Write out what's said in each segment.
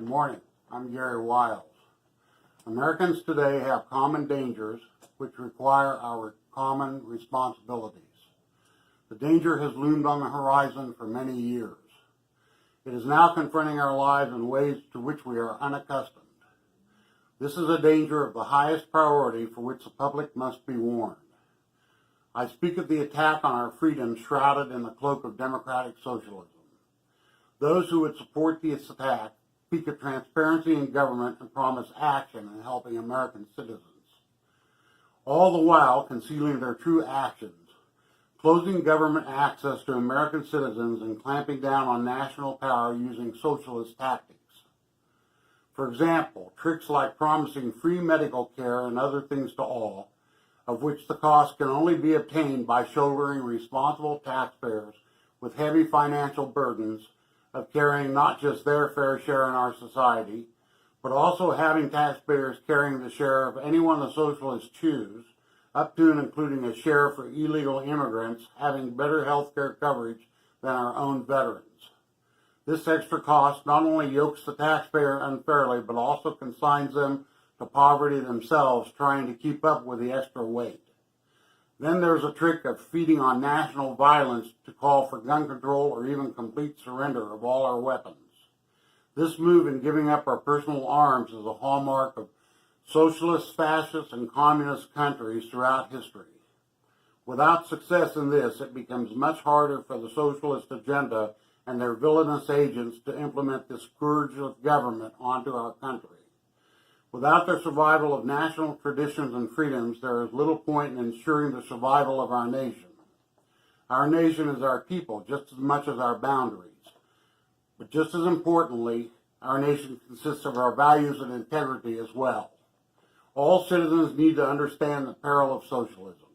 Good morning. I'm Gary Wiles. Americans today have common dangers which require our common responsibilities. The danger has loomed on the horizon for many years. It is now confronting our lives in ways to which we are unaccustomed. This is a danger of the highest priority for which the public must be warned. I speak of the attack on our freedoms shrouded in the cloak of democratic socialism. Those who would support this attack speak of transparency in government and promise action in helping American citizens, all the while concealing their true actions, closing government access to American citizens and clamping down on national power using socialist tactics. For example, tricks like promising free medical care and other things to all, of which the cost can only be obtained by shouldering responsible taxpayers with heavy financial burdens of carrying not just their fair share in our society, but also having taxpayers carrying the share of anyone the socialists choose, up to and including a share for illegal immigrants having better health care coverage than our own veterans. This extra cost not only yokes the taxpayer unfairly, but also consigns them to poverty themselves, trying to keep up with the extra weight. Then there's a trick of feeding on national violence to call for gun control or even complete surrender of all our weapons. This move in giving up our personal arms is a hallmark of socialist, fascist, and communist countries throughout history. Without success in this, it becomes much harder for the socialist agenda and their villainous agents to implement this scourge of government onto our country. Without the survival of national traditions and freedoms, there is little point in ensuring the survival of our nation. Our nation is our people just as much as our boundaries. But just as importantly, our nation consists of our values and integrity as well. All citizens need to understand the peril of socialism.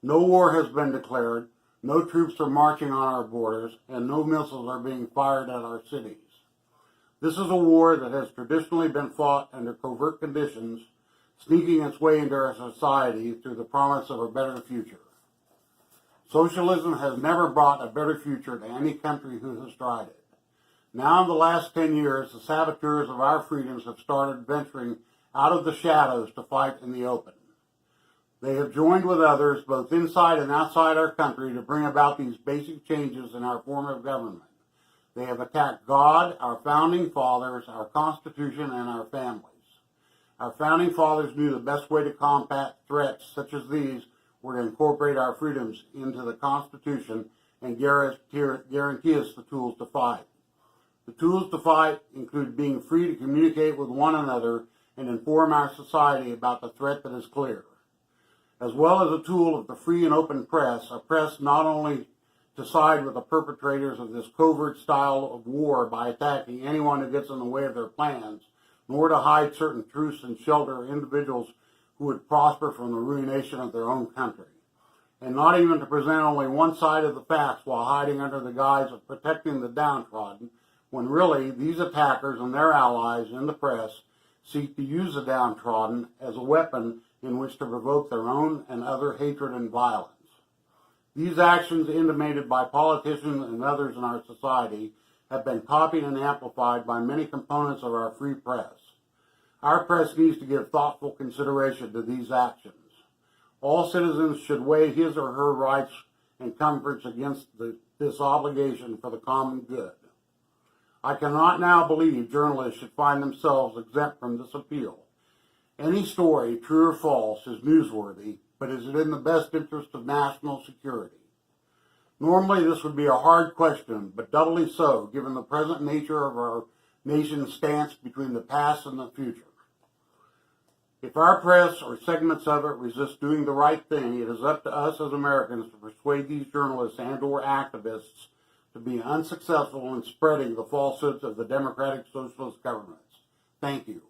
No war has been declared, no troops are marching on our borders, and no missiles are being fired at our cities. This is a war that has traditionally been fought under covert conditions, sneaking its way into our society through the promise of a better future. Socialism has never brought a better future to any country who has tried it. Now in the last 10 years, the saboteurs of our freedoms have started venturing out of the shadows to fight in the open. They have joined with others, both inside and outside our country, to bring about these basic changes in our form of government. They have attacked God, our founding fathers, our Constitution, and our families. Our founding fathers knew the best way to combat threats such as these were to incorporate our freedoms into the Constitution and guarantee us the tools to fight. The tools to fight include being free to communicate with one another and inform our society about the threat that is clear. As well as a tool of the free and open press, a press not only to side with the perpetrators of this covert style of war by attacking anyone who gets in the way of their plans, nor to hide certain truths and shelter individuals who would prosper from the ruination of their own country, and not even to present only one side of the facts while hiding under the guise of protecting the downtrodden, when really these attackers and their allies in the press seek to use the downtrodden as a weapon in which to provoke their own and other hatred and violence. These actions, intimated by politicians and others in our society, have been copied and amplified by many components of our free press. Our press needs to give thoughtful consideration to these actions. All citizens should weigh his or her rights and comforts against this obligation for the common good. I cannot now believe journalists should find themselves exempt from this appeal. Any story, true or false, is newsworthy, but is it in the best interest of national security? Normally this would be a hard question, but doubly so, given the present nature of our nation's stance between the past and the future. If our press or segments of it resist doing the right thing, it is up to us as Americans to persuade these journalists and or activists to be unsuccessful in spreading the falsehoods of the democratic socialist governments. Thank you.